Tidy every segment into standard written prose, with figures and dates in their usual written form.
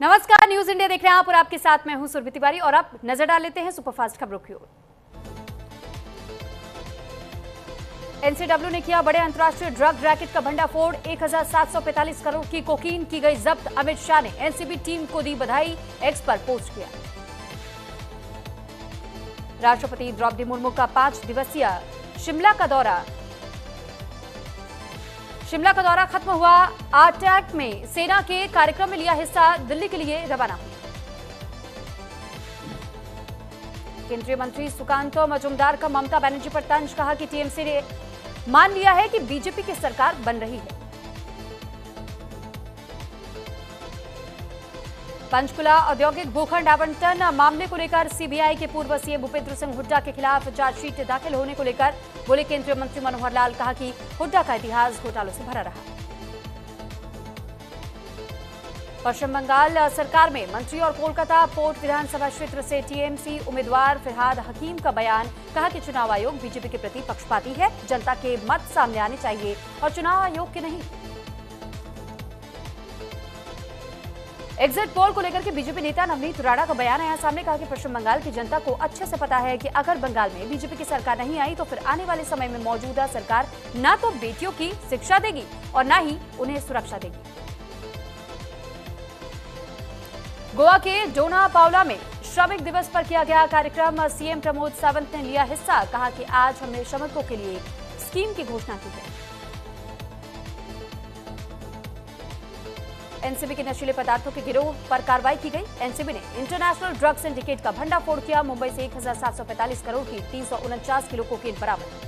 नमस्कार, news India देख रहे हैं आप और आपके साथ मैं हूं सुरभि तिवारी और अब नजर डाल लेते हैं सुपरफास्ट खबरों की ओर। एनसीडब्ल्यू ने किया बड़े अंतर्राष्ट्रीय ड्रग रैकेट का भंडाफोड़, 1745 करोड़ की कोकीन की गई जब्त। अमित शाह ने एनसीबी टीम को दी बधाई, एक्स पर पोस्ट किया। राष्ट्रपति द्रौपदी मुर्मू का 5 दिवसीय शिमला का दौरा खत्म हुआ। आरटैक में सेना के कार्यक्रम में लिया हिस्सा, दिल्ली के लिए रवाना हुई। केंद्रीय मंत्री सुकांत मजूमदार का ममता बनर्जी पर तंज, कहा कि टीएमसी ने मान लिया है कि बीजेपी की सरकार बन रही है। पंचकुला औद्योगिक भूखंड आवंटन मामले को लेकर सीबीआई के पूर्व सीएम भूपेंद्र सिंह हुड्डा के खिलाफ चार्जशीट दाखिल होने को लेकर बोले केंद्रीय मंत्री मनोहर लाल, कहा कि हुड्डा का इतिहास घोटालों से भरा रहा। पश्चिम बंगाल सरकार में मंत्री और कोलकाता पोर्ट विधानसभा क्षेत्र से टीएमसी उम्मीदवार फिरहाद हकीम का बयान, कहा कि चुनाव आयोग बीजेपी के प्रति पक्षपाती है, जनता के मत सामने आने चाहिए और चुनाव आयोग के नहीं। एग्जिट पोल को लेकर के बीजेपी नेता नवनीत राणा का बयान आया सामने, कहा कि पश्चिम बंगाल की जनता को अच्छे से पता है कि अगर बंगाल में बीजेपी की सरकार नहीं आई तो फिर आने वाले समय में मौजूदा सरकार ना तो बेटियों की शिक्षा देगी और ना ही उन्हें सुरक्षा देगी। गोवा के डोना पावला में श्रमिक दिवस पर किया गया कार्यक्रम, सीएम प्रमोद सावंत ने लिया हिस्सा, कहा कि आज हमने श्रमिकों के लिए स्कीम की घोषणा की है। एनसीबी के नशीले पदार्थों के गिरोह पर कार्रवाई की गई। एनसीबी ने इंटरनेशनल ड्रग सिंडिकेट का भंडाफोड़ किया। मुंबई से 1745 करोड़ की 349 किलो कोकीन बरामद।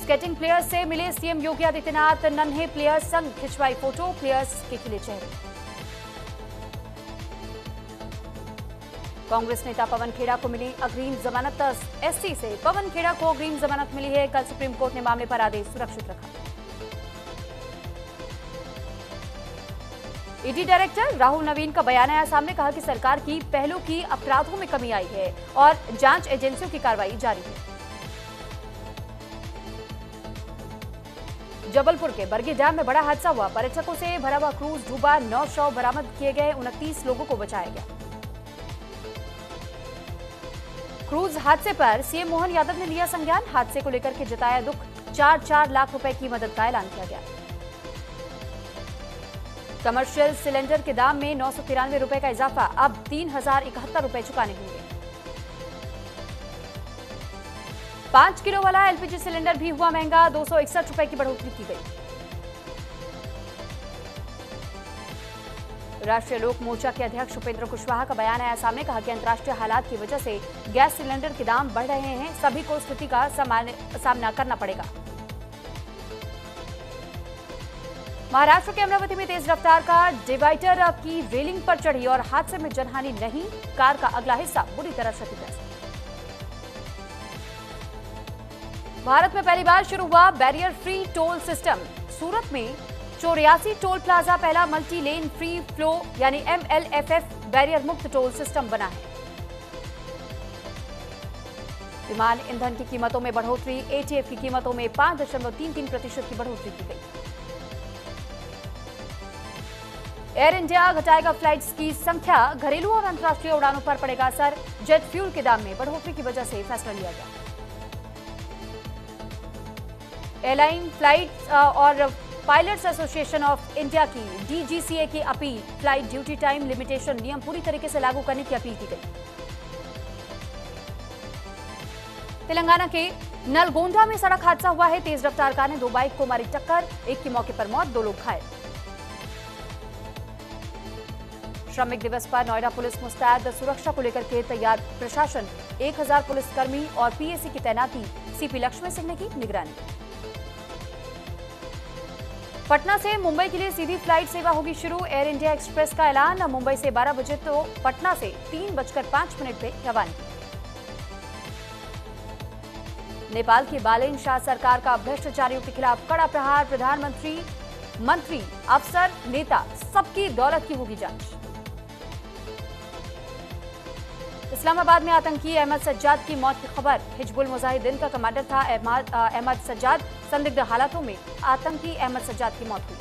स्केटिंग प्लेयर्स से मिले सीएम योगी आदित्यनाथ, नन्हे प्लेयर्स संग खिंचवाई फोटो, प्लेयर्स के खिले चेहरे। कांग्रेस नेता पवन खेड़ा को मिली अग्रिम जमानत, एससी से पवन खेड़ा को अग्रिम जमानत मिली है। कल सुप्रीम कोर्ट ने मामले पर आदेश सुरक्षित रखा। ईडी डायरेक्टर राहुल नवीन का बयान आया सामने, कहा कि सरकार की पहलों की अपराधों में कमी आई है और जांच एजेंसियों की कार्रवाई जारी है। जबलपुर के बरगी डैम में बड़ा हादसा हुआ, पर्यटकों से भरा हुआ क्रूज डूबा, 9 शव बरामद किए गए, 29 लोगों को बचाया गया। क्रूज हादसे पर सीएम मोहन यादव ने लिया संज्ञान, हादसे को लेकर के जताया दुख, 4-4 लाख रुपए की मदद का ऐलान किया गया। कमर्शियल सिलेंडर के दाम में 993 रुपए का इजाफा, अब 3071 रुपए चुकाने होंगे। 5 किलो वाला एलपीजी सिलेंडर भी हुआ महंगा, 261 रुपए की बढ़ोतरी की गई। राष्ट्रीय लोक मोर्चा के अध्यक्ष उपेंद्र कुशवाहा का बयान आया सामने, कहा कि अंतर्राष्ट्रीय हालात की वजह से गैस सिलेंडर के दाम बढ़ रहे हैं, सभी को स्थिति का सामना करना पड़ेगा। महाराष्ट्र के अमरावती में तेज रफ्तार कार डिवाइडर की रेलिंग पर चढ़ी और हादसे में जनहानि नहीं, कार का अगला हिस्सा बुरी तरह क्षतिग्रस्त। भारत में पहली बार शुरू हुआ बैरियर फ्री टोल सिस्टम, सूरत में 84 टोल प्लाजा पहला मल्टी लेन फ्री फ्लो यानी MLFF बैरियर मुक्त टोल सिस्टम बना है। विमान ईंधन की कीमतों में बढ़ोतरी, ATF की कीमतों में 5.33% की बढ़ोतरी की गई। एयर इंडिया घटाएगा फ्लाइट्स की संख्या, घरेलू और अंतर्राष्ट्रीय उड़ानों पर पड़ेगा असर, जेट फ्यूल के दाम में बढ़ोतरी की वजह से फैसला लिया गया। एयरलाइन फ्लाइट्स और पायलट्स एसोसिएशन ऑफ इंडिया की DGCA की appeal, flight duty time limitation नियम पूरी तरीके से लागू करने की अपील की गई। तेलंगाना के नलगोंडा में सड़क हादसा हुआ है, तेज रफ्तार कार ने 2 बाइक को मारी टक्कर, एक की मौके पर मौत, 2 लोग घायल। श्रमिक दिवस पर नोएडा पुलिस मुस्तैद, सुरक्षा को लेकर के तैयार प्रशासन, 1000 पुलिसकर्मी और PAC की तैनाती, सीपी लक्ष्मण सिंह ने की निगरानी। पटना से मुंबई के लिए सीधी फ्लाइट सेवा होगी शुरू, एयर इंडिया एक्सप्रेस का ऐलान, मुंबई से 12 बजे तो पटना से 3:05 पे रवानगी। नेपाल की बालेन शाह सरकार का भ्रष्टाचारियों के खिलाफ कड़ा प्रहार, प्रधानमंत्री, मंत्री, अफसर, नेता सबकी दौलत की होगी जांच। इस्लामाबाद में आतंकी अहमद सज्जाद की मौत की खबर, हिजबुल मुजाहिदीन का कमांडर था अहमद सज्जाद, संदिग्ध हालातों में आतंकी अहमद सज्जाद की मौत हुई।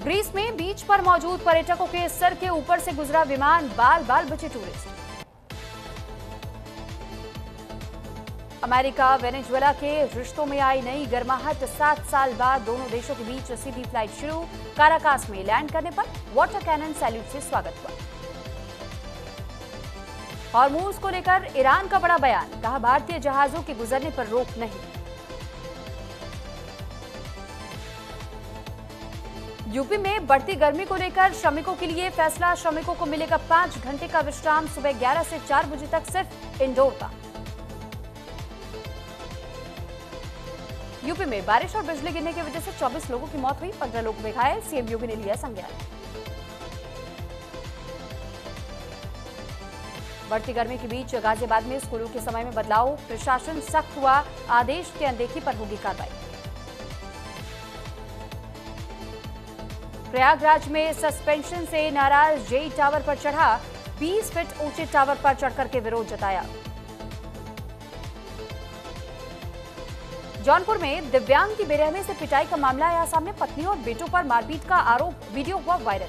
ग्रीस में बीच पर मौजूद पर्यटकों के सर के ऊपर से गुजरा विमान, बाल बाल बचे टूरिस्ट। अमेरिका वेनेजुएला के रिश्तों में आई नई गर्माहट, 7 साल बाद दोनों देशों के बीच सीधी फ्लाइट शुरू। काराकास में लैंड करने पर वाटर कैनन सैल्यूट से स्वागत हुआ। हॉर्मूज को लेकर ईरान का बड़ा बयान, कहा भारतीय जहाजों के गुजरने पर रोक नहीं। यूपी में बढ़ती गर्मी को लेकर श्रमिकों के लिए फैसला, श्रमिकों को मिलेगा 5 घंटे का विश्राम, सुबह 11 से 4 बजे तक सिर्फ इंडोर का। यूपी में बारिश और बिजली गिरने की वजह से 24 लोगों की मौत हुई, 15 लोग हुए घायल, सीएम योगी ने लिया संज्ञान। बढ़ती गर्मी के बीच गाजियाबाद में स्कूलों के समय में बदलाव, प्रशासन सख्त हुआ, आदेश की अनदेखी पर होगी कार्रवाई। प्रयागराज में सस्पेंशन से नाराज जेई टावर पर चढ़ा, 20 फीट ऊंचे टावर पर चढ़कर के विरोध जताया। जौनपुर में दिव्यांग की बेरहमी से पिटाई का मामला आया सामने, पत्नी और बेटों पर मारपीट का आरोप, वीडियो हुआ वायरल।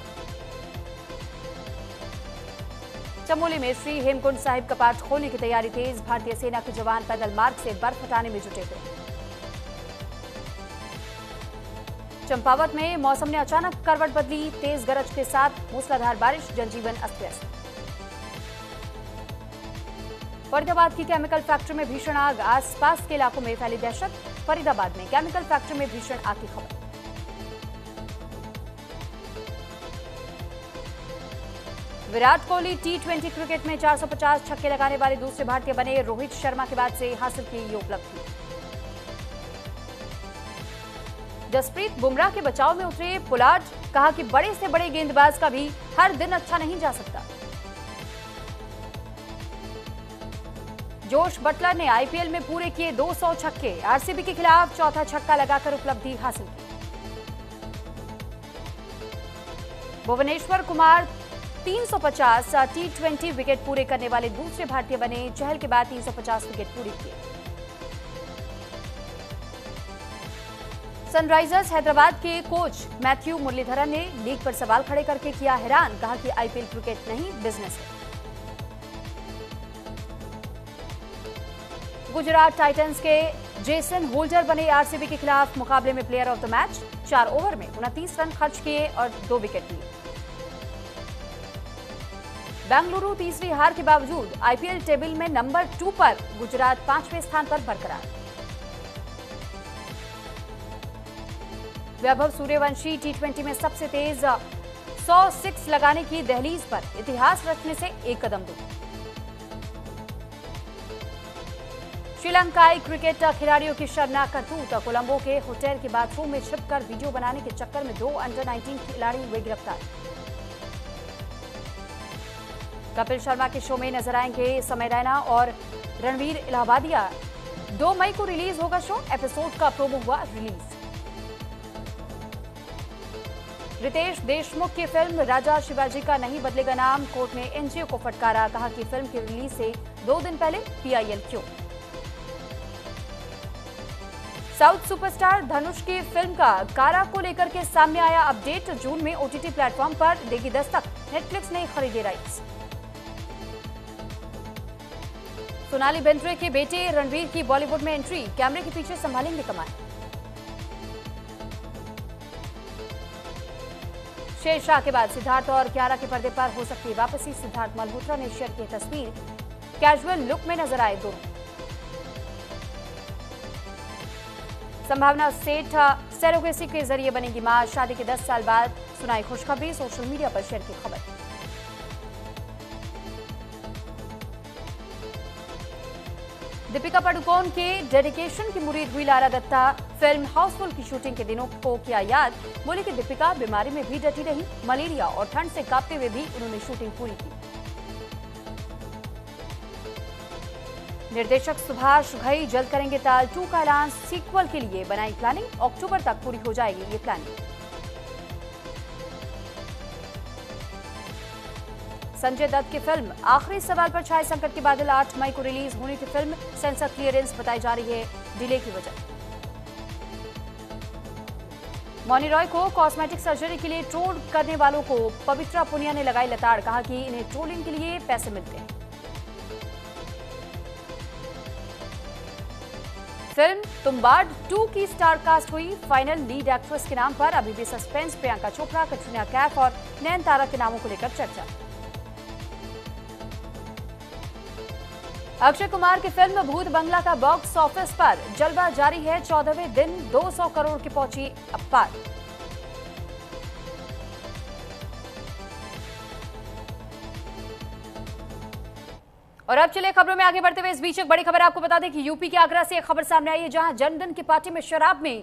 चमोली में श्री हेमकुंड साहिब का पाठ खोलने की तैयारी तेज, भारतीय सेना के जवान पैदल मार्ग से बर्फ हटाने में जुटे हुए। चंपावत में मौसम ने अचानक करवट बदली, तेज गरज के साथ मूसलाधार बारिश, जनजीवन अस्त व्यस्त। फरीदाबाद की केमिकल फैक्ट्री में भीषण आग, आसपास के इलाकों में फैली दहशत। फरीदाबाद में केमिकल फैक्ट्री में भीषण आग की खबर। विराट कोहली टी20 क्रिकेट में 450 छक्के लगाने वाले दूसरे भारतीय बने, रोहित शर्मा के बाद से हासिल की ये उपलब्धि। जसप्रीत बुमराह के बचाव में उतरे पोलार्ड, कहा कि बड़े से बड़े गेंदबाज का भी हर दिन अच्छा नहीं जा सकता। जोश बटलर ने आईपीएल में पूरे किए 200 छक्के, आरसीबी के खिलाफ चौथा छक्का लगाकर उपलब्धि हासिल की। भुवनेश्वर कुमार 350 टी20 विकेट पूरे करने वाले दूसरे भारतीय बने, चहल के बाद 350 विकेट पूरे किए। सनराइजर्स हैदराबाद के कोच मैथ्यू मुरलीधरन ने लीग पर सवाल खड़े करके किया हैरान, कहा कि आईपीएल क्रिकेट नहीं बिजनेस है। गुजरात टाइटंस के जेसन होल्डर बने आरसीबी के खिलाफ मुकाबले में player of the match, 4 over में 29 रन खर्च किए और 2 विकेट लिए। बेंगलुरु तीसरी हार के बावजूद आईपीएल टेबल में नंबर 2 पर, गुजरात 5वें स्थान पर बरकरार। वैभव सूर्यवंशी टी20 में सबसे तेज 106 लगाने की दहलीज पर, इतिहास रचने से एक कदम दूर। श्रीलंकाई क्रिकेट खिलाड़ियों की शर्मनाक करतूत, कोलंबो के होटल के बाथरूम में छिपकर वीडियो बनाने के चक्कर में 2 अंडर-19 खिलाड़ी हुए गिरफ्तार। कपिल शर्मा के शो में नजर आएंगे समय रैना और रणवीर इलाहाबादिया। 2 मई को रिलीज होगा शो, एपिसोड का प्रोमो हुआ रिलीज। रितेश देशमुख की फिल्म राजा शिवाजी का नहीं बदलेगा नाम, कोर्ट ने एनजीओ को फटकारा, कहा कि फिल्म की रिलीज से 2 दिन पहले पीआईएल क्यों। साउथ सुपरस्टार धनुष की फिल्म का कारा को लेकर के सामने आया अपडेट, जून में ओटीटी प्लेटफॉर्म पर देगी दस्तक, नेटफ्लिक्स ने खरीदे राइट्स। सोनाली बेंद्रे के बेटे रणवीर की बॉलीवुड में एंट्री, कैमरे के पीछे संभालेंगे कमान। शेरशाह के बाद सिद्धार्थ और कियारा के पर्दे पर हो सकती है वापसी, सिद्धार्थ मल्होत्रा ने शेयर की तस्वीर, कैजुअल लुक में नजर आए दोनों। संभावना सेठ सरोगेसी के जरिए बनेगी मां, शादी के 10 साल बाद सुनाई खुशखबरी, सोशल मीडिया पर शेयर की खबर। दीपिका पादुकोण के डेडिकेशन की मुरीद हुई लारा दत्ता, फिल्म हाउसफुल की शूटिंग के दिनों को किया याद, बोले कि दीपिका बीमारी में भी डटी रही, मलेरिया और ठंड से कांपते हुए भी उन्होंने शूटिंग पूरी की। निर्देशक सुभाष घई जल्द करेंगे ताल 2 का ऐलान, सीक्वल के लिए बनाई प्लानिंग, अक्टूबर तक पूरी हो जाएगी ये प्लानिंग। संजय दत्त की फिल्म आखिरी सवाल पर छाए संकट के बादल, 8 मई को रिलीज होनी थी फिल्म, सेंसर क्लियरेंस बताई जा रही है डिले की वजह। मौनी रॉय को कॉस्मेटिक सर्जरी के लिए ट्रोल करने वालों को पवित्रा पुनिया ने लगाई लताड़, कहा कि इन्हें ट्रोलिंग के लिए पैसे मिलते हैं। फिल्म तुम्बाड 2 की स्टार कास्ट हुई। फाइनल लीड एक्ट्रेस के नाम पर अभी भी सस्पेंस। प्रियंका चोपड़ा, कटरीना कैफ और नयनतारा के नामों को लेकर चर्चा। अक्षय कुमार की फिल्म भूत बंगला का बॉक्स ऑफिस पर जलवा जारी है। 14वें दिन 200 करोड़ की पहुंची पार। और अब चलिए खबरों में आगे बढ़ते हुए इस बीच एक बड़ी खबर आपको बता दें कि यूपी के आगरा से एक खबर सामने आई है, जहां जन्मदिन की पार्टी में शराब में